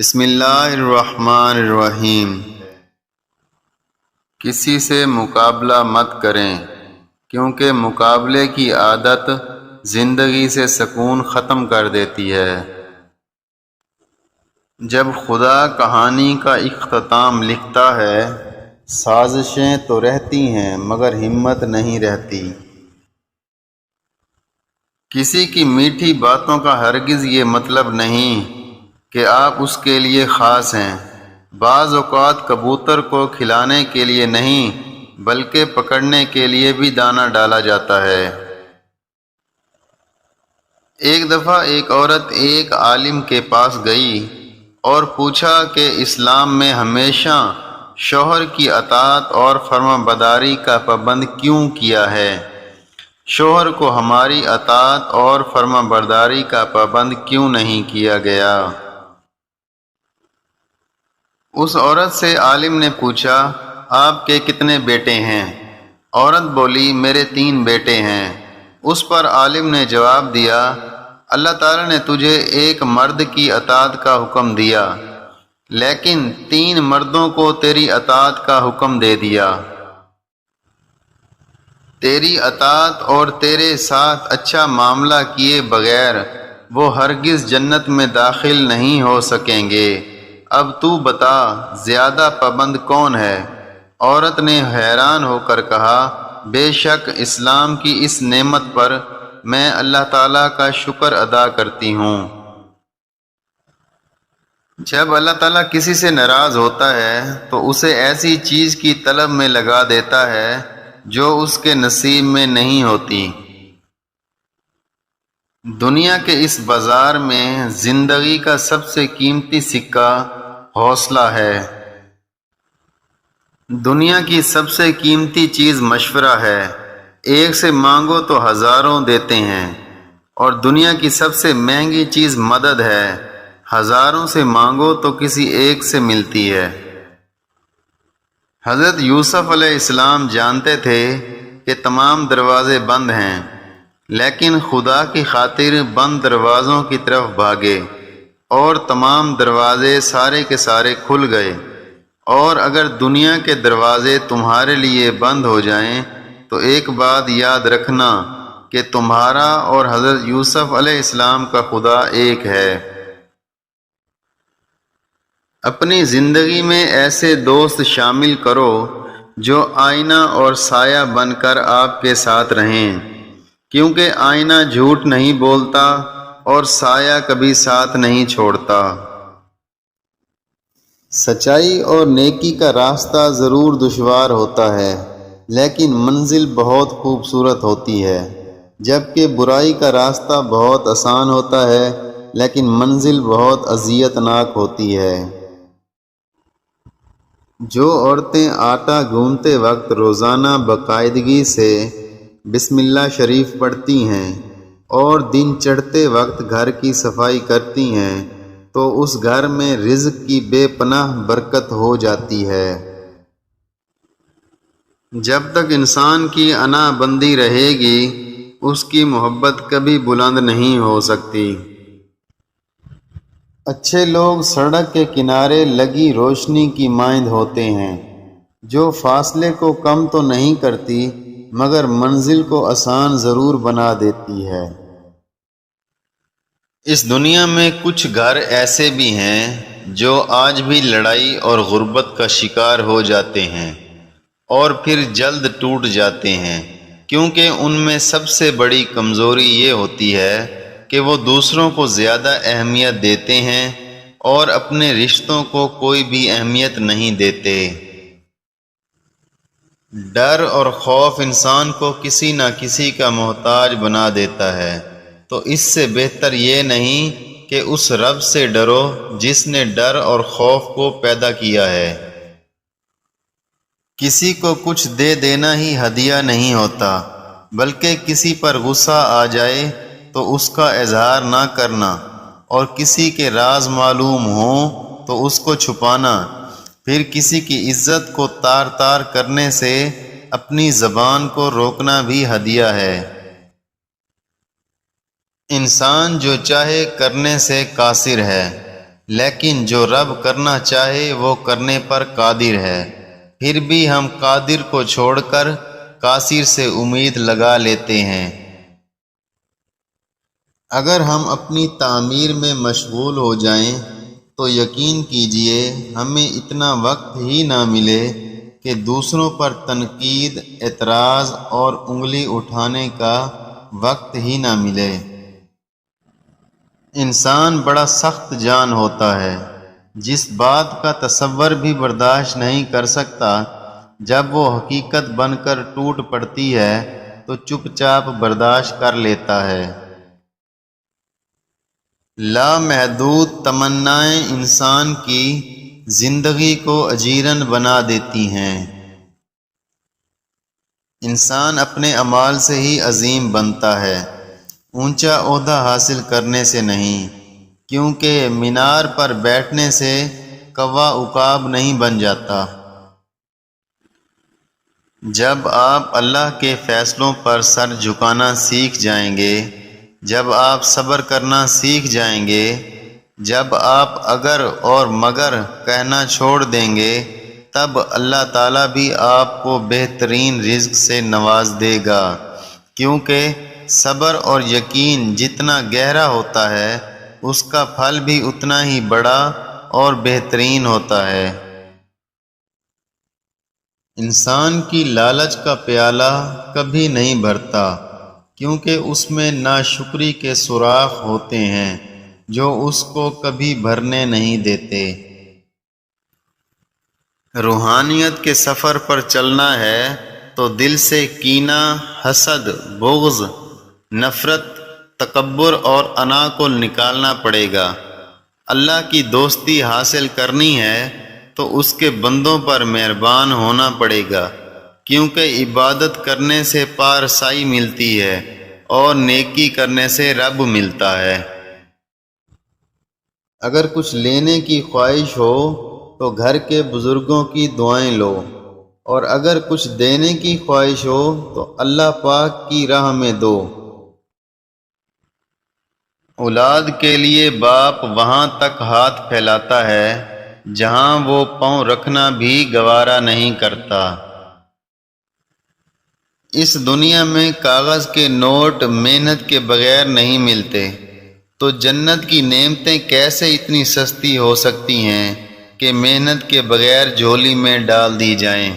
بسم اللہ الرحمن الرحیم۔ کسی سے مقابلہ مت کریں کیونکہ مقابلے کی عادت زندگی سے سکون ختم کر دیتی ہے۔ جب خدا کہانی کا اختتام لکھتا ہے، سازشیں تو رہتی ہیں مگر ہمت نہیں رہتی۔ کسی کی میٹھی باتوں کا ہرگز یہ مطلب نہیں کہ آپ اس کے لیے خاص ہیں۔ بعض اوقات کبوتر کو کھلانے کے لیے نہیں بلکہ پکڑنے کے لیے بھی دانہ ڈالا جاتا ہے۔ ایک دفعہ ایک عورت ایک عالم کے پاس گئی اور پوچھا کہ اسلام میں ہمیشہ شوہر کی اطاعت اور فرما برداری کا پابند کیوں کیا ہے؟ شوہر کو ہماری اطاعت اور فرما برداری کا پابند کیوں نہیں کیا گیا؟ اس عورت سے عالم نے پوچھا، آپ کے کتنے بیٹے ہیں؟ عورت بولی، میرے 3 بیٹے ہیں۔ اس پر عالم نے جواب دیا، اللہ تعالیٰ نے تجھے ایک مرد کی اطاعت کا حکم دیا لیکن 3 مردوں کو تیری اطاعت کا حکم دے دیا۔ تیری اطاعت اور تیرے ساتھ اچھا معاملہ کیے بغیر وہ ہرگز جنت میں داخل نہیں ہو سکیں گے۔ اب تو بتا، زیادہ پابند کون ہے؟ عورت نے حیران ہو کر کہا، بے شک اسلام کی اس نعمت پر میں اللہ تعالیٰ کا شکر ادا کرتی ہوں۔ جب اللہ تعالیٰ کسی سے ناراض ہوتا ہے تو اسے ایسی چیز کی طلب میں لگا دیتا ہے جو اس کے نصیب میں نہیں ہوتی۔ دنیا کے اس بازار میں زندگی کا سب سے قیمتی سکہ حوصلہ ہے۔ دنیا کی سب سے قیمتی چیز مشورہ ہے۔ ایک سے مانگو تو ہزاروں دیتے ہیں، اور دنیا کی سب سے مہنگی چیز مدد ہے۔ ہزاروں سے مانگو تو کسی ایک سے ملتی ہے۔ حضرت یوسف علیہ السلام جانتے تھے کہ تمام دروازے بند ہیں، لیکن خدا کی خاطر بند دروازوں کی طرف بھاگے اور تمام دروازے سارے کے سارے کھل گئے۔ اور اگر دنیا کے دروازے تمہارے لیے بند ہو جائیں تو ایک بات یاد رکھنا کہ تمہارا اور حضرت یوسف علیہ السلام کا خدا ایک ہے۔ اپنی زندگی میں ایسے دوست شامل کرو جو آئینہ اور سایہ بن کر آپ کے ساتھ رہیں، کیونکہ آئینہ جھوٹ نہیں بولتا اور سایہ کبھی ساتھ نہیں چھوڑتا۔ سچائی اور نیکی کا راستہ ضرور دشوار ہوتا ہے لیکن منزل بہت خوبصورت ہوتی ہے، جبکہ برائی کا راستہ بہت آسان ہوتا ہے لیکن منزل بہت اذیت ناک ہوتی ہے۔ جو عورتیں آٹا گوندتے وقت روزانہ باقاعدگی سے بسم اللہ شریف پڑھتی ہیں اور دن چڑھتے وقت گھر کی صفائی کرتی ہیں تو اس گھر میں رزق کی بے پناہ برکت ہو جاتی ہے۔ جب تک انسان کی انا بندی رہے گی اس کی محبت کبھی بلند نہیں ہو سکتی۔ اچھے لوگ سڑک کے کنارے لگی روشنی کی مانند ہوتے ہیں جو فاصلے کو کم تو نہیں کرتی مگر منزل کو آسان ضرور بنا دیتی ہے۔ اس دنیا میں کچھ گھر ایسے بھی ہیں جو آج بھی لڑائی اور غربت کا شکار ہو جاتے ہیں اور پھر جلد ٹوٹ جاتے ہیں، کیونکہ ان میں سب سے بڑی کمزوری یہ ہوتی ہے کہ وہ دوسروں کو زیادہ اہمیت دیتے ہیں اور اپنے رشتوں کو کوئی بھی اہمیت نہیں دیتے۔ ڈر اور خوف انسان کو کسی نہ کسی کا محتاج بنا دیتا ہے، تو اس سے بہتر یہ نہیں کہ اس رب سے ڈرو جس نے ڈر اور خوف کو پیدا کیا ہے۔ کسی کو کچھ دے دینا ہی ہدیہ نہیں ہوتا، بلکہ کسی پر غصہ آ جائے تو اس کا اظہار نہ کرنا، اور کسی کے راز معلوم ہوں تو اس کو چھپانا، پھر کسی کی عزت کو تار تار کرنے سے اپنی زبان کو روکنا بھی ہدیہ ہے۔ انسان جو چاہے کرنے سے قاصر ہے لیکن جو رب کرنا چاہے وہ کرنے پر قادر ہے۔ پھر بھی ہم قادر کو چھوڑ کر قاصر سے امید لگا لیتے ہیں۔ اگر ہم اپنی تعمیر میں مشغول ہو جائیں تو یقین کیجئے ہمیں اتنا وقت ہی نہ ملے کہ دوسروں پر تنقید، اعتراض اور انگلی اٹھانے کا وقت ہی نہ ملے۔ انسان بڑا سخت جان ہوتا ہے، جس بات کا تصور بھی برداشت نہیں کر سکتا، جب وہ حقیقت بن کر ٹوٹ پڑتی ہے تو چپ چاپ برداشت کر لیتا ہے۔ لامحدود تمنائیں انسان کی زندگی کو اجیرن بنا دیتی ہیں۔ انسان اپنے اعمال سے ہی عظیم بنتا ہے، اونچا عہدہ حاصل کرنے سے نہیں، کیونکہ مینار پر بیٹھنے سے کوا عقاب نہیں بن جاتا۔ جب آپ اللہ کے فیصلوں پر سر جھکانا سیکھ جائیں گے، جب آپ صبر کرنا سیکھ جائیں گے، جب آپ اگر اور مگر کہنا چھوڑ دیں گے، تب اللہ تعالیٰ بھی آپ کو بہترین رزق سے نواز دے گا، کیونکہ صبر اور یقین جتنا گہرا ہوتا ہے اس کا پھل بھی اتنا ہی بڑا اور بہترین ہوتا ہے۔ انسان کی لالچ کا پیالہ کبھی نہیں بھرتا، کیونکہ اس میں ناشکری کے سوراخ ہوتے ہیں جو اس کو کبھی بھرنے نہیں دیتے۔ روحانیت کے سفر پر چلنا ہے تو دل سے کینہ، حسد، بغض، نفرت، تکبر اور انا کو نکالنا پڑے گا۔ اللہ کی دوستی حاصل کرنی ہے تو اس کے بندوں پر مہربان ہونا پڑے گا، کیونکہ عبادت کرنے سے پارسائی ملتی ہے اور نیکی کرنے سے رب ملتا ہے۔ اگر کچھ لینے کی خواہش ہو تو گھر کے بزرگوں کی دعائیں لو، اور اگر کچھ دینے کی خواہش ہو تو اللہ پاک کی راہ میں دو۔ اولاد کے لیے باپ وہاں تک ہاتھ پھیلاتا ہے جہاں وہ پاؤں رکھنا بھی گوارا نہیں کرتا۔ اس دنیا میں کاغذ کے نوٹ محنت کے بغیر نہیں ملتے، تو جنت کی نعمتیں کیسے اتنی سستی ہو سکتی ہیں کہ محنت کے بغیر جھولی میں ڈال دی جائیں۔